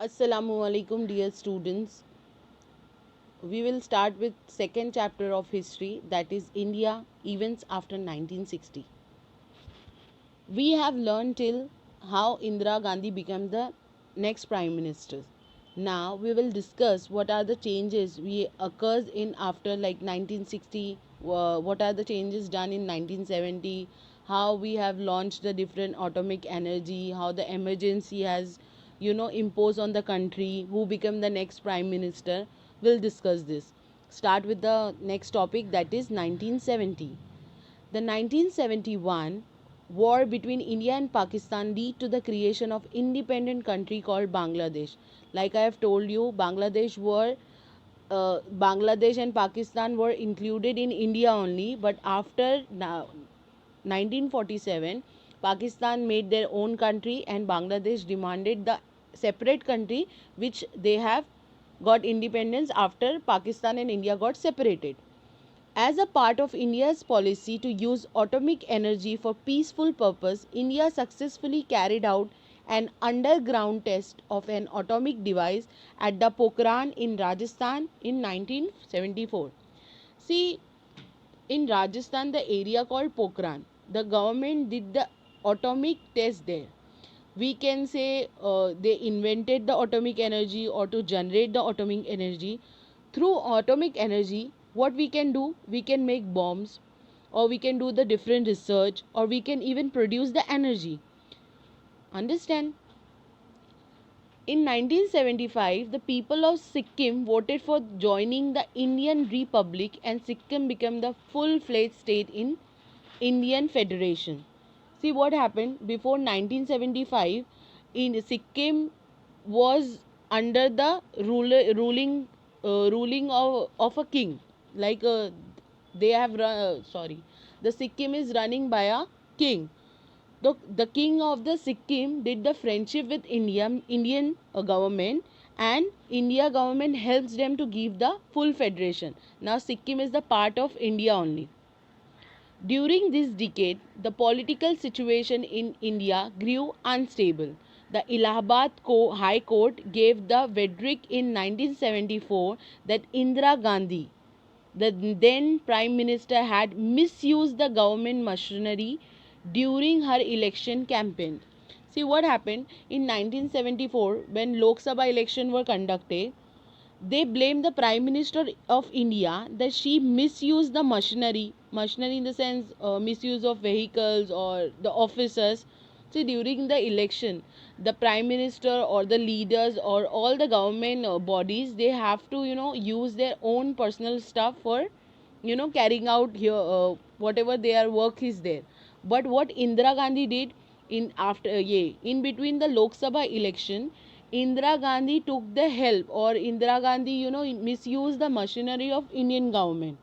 Assalamu alaikum, dear students. We will start with second chapter of history, that is India events after 1960. We have learned till how Indira Gandhi became the next prime minister. Now we will discuss what are the changes we occurs in after like 1960, what are the changes done in 1970, how we have launched the different atomic energy, how the emergency has imposed on the country, who became the next prime minister. We'll discuss this. Start with the next topic, that is 1970. The 1971 war between India and Pakistan led to the creation of independent country called Bangladesh. Like I have told you, Bangladesh and Pakistan were included in India only, but after 1947, Pakistan made their own country and Bangladesh demanded the separate country, which they have got independence after Pakistan and India got separated. As a part of India's policy to use atomic energy for peaceful purpose, India successfully carried out an underground test of an atomic device at the Pokhran in Rajasthan in 1974. See, in Rajasthan, the area called Pokhran, the government did the atomic test there. We can say they invented the atomic energy or to generate the atomic energy. Through atomic energy, what we can do, we can make bombs, or we can do the different research, or we can even produce the energy. Understand? In 1975, the people of Sikkim voted for joining the Indian Republic, and Sikkim became the full-fledged state in Indian Federation. See what happened before 1975. In Sikkim was under the ruling of a king. Like they have sorry, the Sikkim is running by a king. The king of the Sikkim did the friendship with Indian government, and India government helps them to give the full federation. Now Sikkim is the part of India only. During this decade, the political situation in India grew unstable. The Allahabad High Court gave the verdict in 1974 that Indira Gandhi, the then Prime Minister, had misused the government machinery during her election campaign. See what happened in 1974 when Lok Sabha election were conducted. They blamed the Prime Minister of India that she misused the machinery in the sense misuse of vehicles or the officers. See, during the election, the Prime Minister or the leaders or all the government bodies, they have to use their own personal stuff for carrying out here whatever their work is there. But what Indira Gandhi did in between the Lok Sabha election, Indira Gandhi took the help, or Indira Gandhi misused the machinery of Indian government,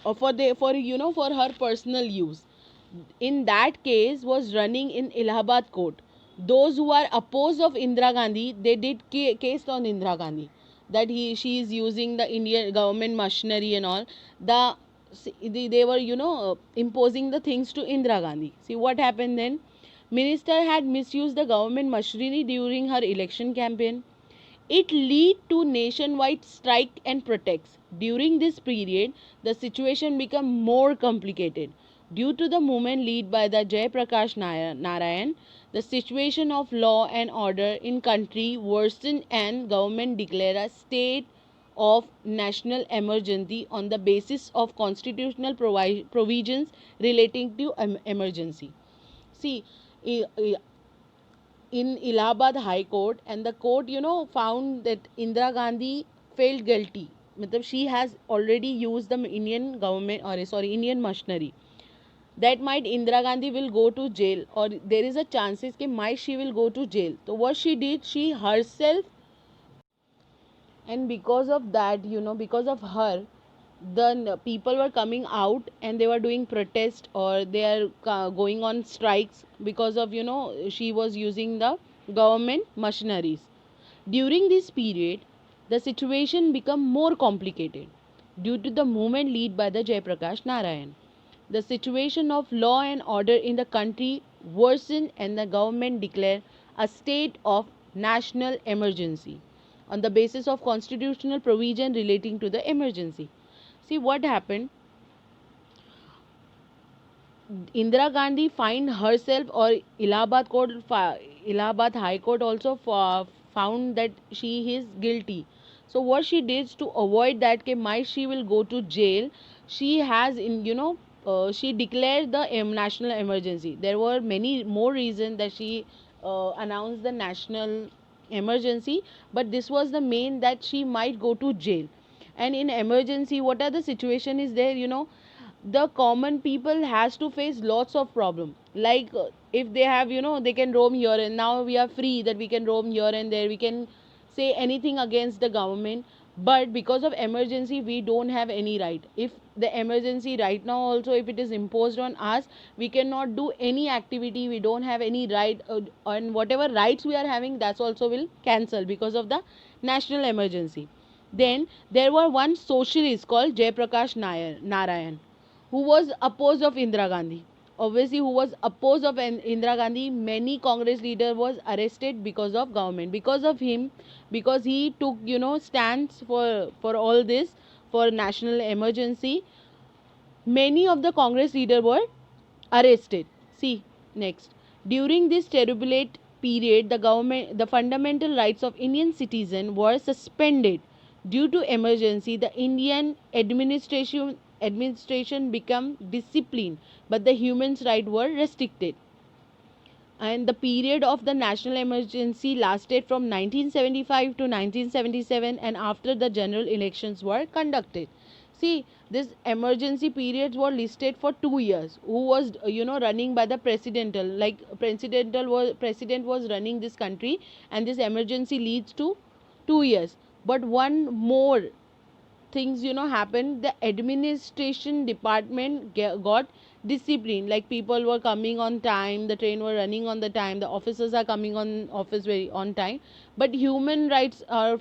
or for her personal use. In that case was running in Allahabad court. Those who are opposed of Indira Gandhi, they did case on Indira Gandhi that she is using the Indian government machinery and all. They were imposing the things to Indira Gandhi. See what happened then. Minister had misused the government machinery during her election campaign. It led to nationwide strike and protests. During this period, the situation became more complicated. Due to the movement led by the Jay Prakash Narayan, the situation of law and order in country worsened and government declared a state of national emergency on the basis of constitutional provisions relating to emergency. See, in Allahabad High Court, and the court found that Indira Gandhi felt guilty. Matlab she has already used the Indian government, or sorry, Indian machinery. That might Indira Gandhi will go to jail, or there is a chances that might she will go to jail. So what she did, she herself, and because of that, because of her, the people were coming out and they were doing protest, or they are going on strikes because of she was using the government machineries. During this period, the situation became more complicated due to the movement led by the Jayaprakash Narayan. The situation of law and order in the country worsened and the government declared a state of national emergency on the basis of constitutional provision relating to the emergency. See what happened. Indira Gandhi find herself, or Allahabad High Court also found that she is guilty. So what she did to avoid that, might she will go to jail, she has she declared the national emergency. There were many more reasons that she announced the national emergency, but this was the main, that she might go to jail. And in emergency, what are the situation is there, the common people has to face lots of problem, like if they have, they can roam here, and now we are free that we can roam here and there, we can say anything against the government. But because of emergency we don't have any right. If the emergency right now also, if it is imposed on us, we cannot do any activity, we don't have any right, and whatever rights we are having, that's also will cancel because of the national emergency. Then there were one socialist called Jayaprakash Narayan, who was opposed of Indira Gandhi. Obviously, who was opposed of Indira Gandhi, many Congress leader was arrested because of government. Because of him, because he took, stands for all this, for national emergency, many of the Congress leader were arrested. See next. During this turbulent period, the fundamental rights of Indian citizen were suspended due to emergency. The Indian administration became disciplined, but the human rights were restricted. And the period of the national emergency lasted from 1975 to 1977, and after the general elections were conducted. See, this emergency periods were listed for 2 years, who was running by the presidential, like president was running this country, and this emergency leads to 2 years. But one more things happened. The administration department got discipline, like people were coming on time, the train were running on the time, the officers are coming on office very on time. But human rights are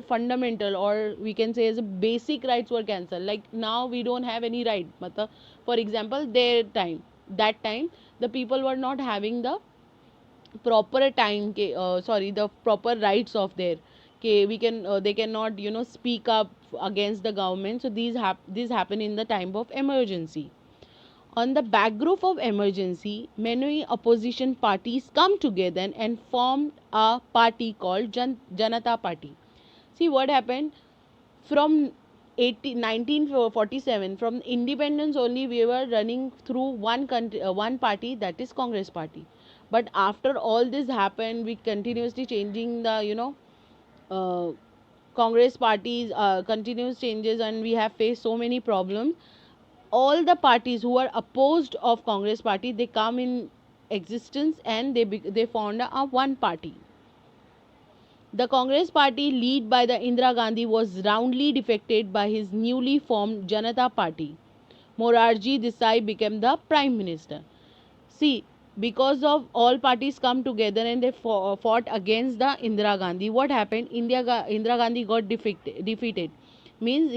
fundamental, or we can say as a basic rights were cancelled. Like now we don't have any right, for example, their time, that time the people were not having the proper time, sorry, the proper rights of their, we can they cannot speak up against the government. So these happen in the time of emergency. On the backdrop of emergency, many opposition parties come together and formed a party called Janata Party. See what happened. From 1947, from independence only, we were running through one country, one party, that is Congress Party. But after all this happened, we continuously changing the uh, Congress parties, continuous changes, and we have faced so many problems. All the parties who are opposed of Congress Party, they come in existence, and they found a one party. The Congress Party, led by the Indira Gandhi, was roundly defeated by his newly formed Janata Party. Morarji Desai became the Prime Minister. See, because of all parties come together and they fought against the Indira Gandhi, what happened? Indira Gandhi got defeated. Means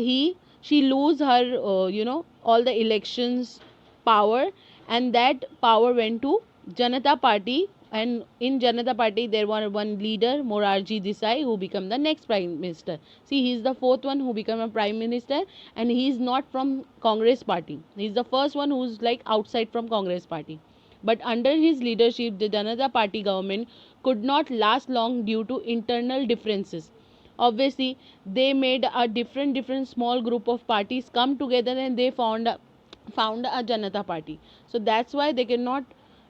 she lose her all the elections power, and that power went to Janata Party. And in Janata Party there was one leader, Morarji Desai, who became the next prime minister. See, he is the fourth one who became a prime minister, and he is not from Congress Party. He is the first one who's like outside from Congress Party. But under his leadership, the Janata Party government could not last long due to internal differences. Obviously, they made a different small group of parties come together, and they found a Janata Party. So that's why they cannot,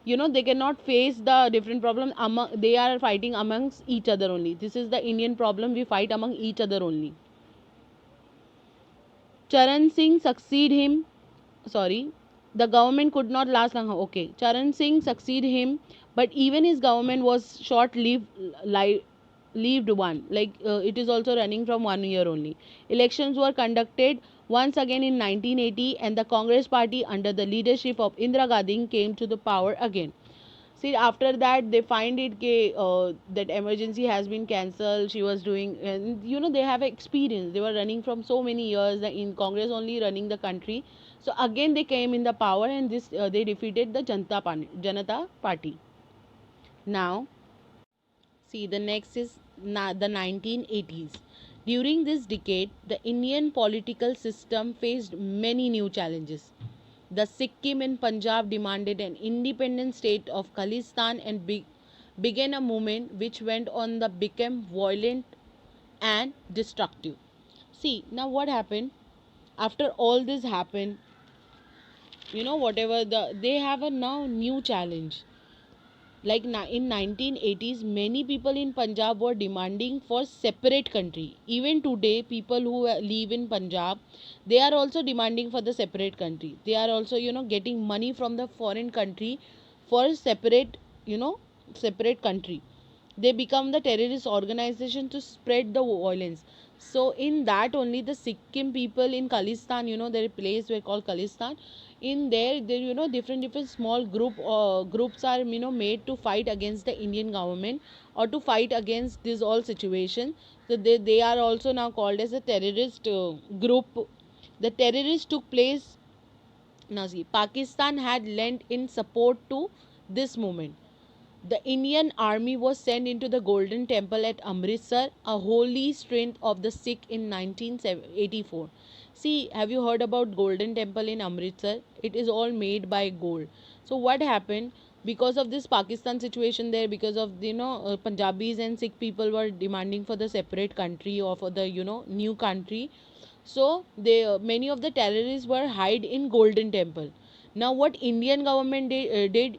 they cannot face the different problems among, they are fighting amongst each other only. This is the Indian problem, we fight among each other only. Charan Singh succeed him, sorry, the government could not last long. Okay, Charan Singh succeed him, but even his government was short lived one, like it is also running from 1 year only. Elections were conducted once again in 1980, and the Congress Party under the leadership of Indira Gandhi came to the power again. See, after that they find it that emergency has been cancelled, she was doing, and they have experience, they were running from so many years in Congress only, running the country. So again they came in the power, and this they defeated the Janata Party. Now See, the next is the 1980s. During this decade, the Indian political system faced many new challenges. The Sikkim in Punjab demanded an independent state of Khalistan and began a movement which went on the became violent and destructive. See, now what happened? After all this happened, whatever they have a now new challenge. Like in 1980s, many people in Punjab were demanding for separate country. Even today, people who live in Punjab, they are also demanding for the separate country. They are also getting money from the foreign country for separate, separate country. They become the terrorist organization to spread the violence. So in that only the Sikkim people in Khalistan, their place were called Khalistan. In there different small groups are made to fight against the Indian government or to fight against this all situation. So they are also now called as a terrorist group. The terrorists took place. Now see, Pakistan had lent in support to this movement. The Indian army was sent into the Golden Temple at Amritsar, a holy strength of the Sikh in 1984. See, have you heard about Golden Temple in Amritsar? It is all made by gold. So what happened? Because of this Pakistan situation there, because of Punjabis and Sikh people were demanding for the separate country or for the new country. So they many of the terrorists were hide in Golden Temple. Now what Indian government did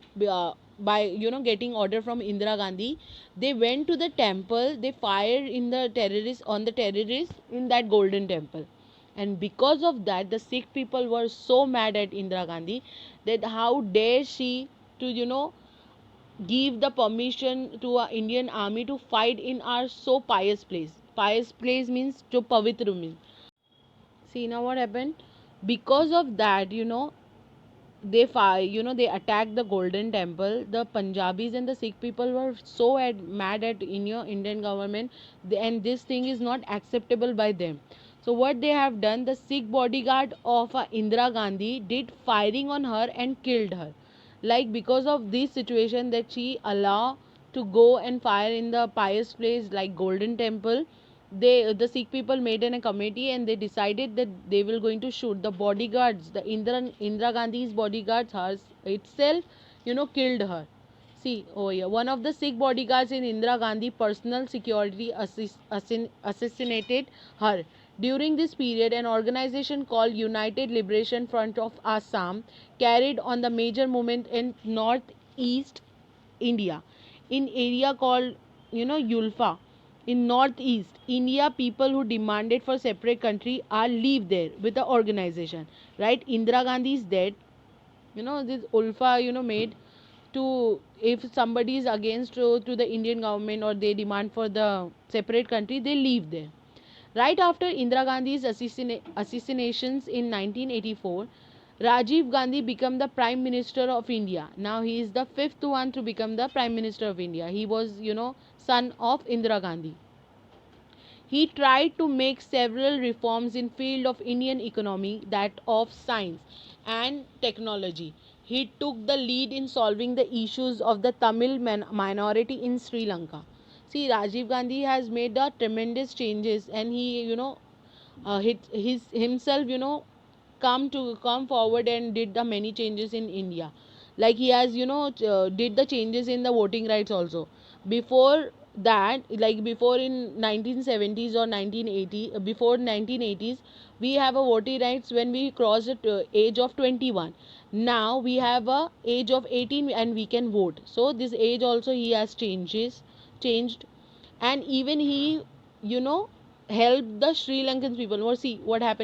by getting order from Indira Gandhi, they went to the temple, they fired in the terrorists on the terrorists in that Golden Temple. And because of that, the Sikh people were so mad at Indira Gandhi that how dare she to give the permission to our Indian army to fight in our so pious place. Pious place means to pavitra means. See now what happened? Because of that, they attacked the Golden Temple. The Punjabis and the Sikh people were so mad at Indian government, and this thing is not acceptable by them. So what they have done, the Sikh bodyguard of Indira Gandhi did firing on her and killed her. Like because of this situation that she allowed to go and fire in the pious place like Golden Temple, the Sikh people made in a committee and they decided that they will going to shoot the bodyguards, the Indira Gandhi's bodyguards, hers itself, killed her. See, oh yeah, one of the Sikh bodyguards in Indira Gandhi personal security assassinated her. During this period, an organization called United Liberation Front of Assam carried on the major movement in northeast India, in area called Yulfa. In northeast India, people who demanded for separate country are live there with the organization. Right? Indira Gandhi is dead. This Ulfa made to, if somebody is against to the Indian government or they demand for the separate country, they leave there. Right after Indira Gandhi's assassinations in 1984, Rajiv Gandhi became the Prime Minister of India. Now he is the fifth one to become the Prime Minister of India. He was, son of Indira Gandhi. He tried to make several reforms in field of Indian economy, that of science and technology. He took the lead in solving the issues of the Tamil minority in Sri Lanka. See, Rajiv Gandhi has made a tremendous changes, and he, his himself, come forward and did the many changes in India. Like he has, did the changes in the voting rights also. Before that, like before in 1970s or 1980, before 1980s, we have a voting rights when we cross the age of 21. Now we have a age of 18 and we can vote. So this age also he has changed, and even he, helped the Sri Lankan people. Or see what happened.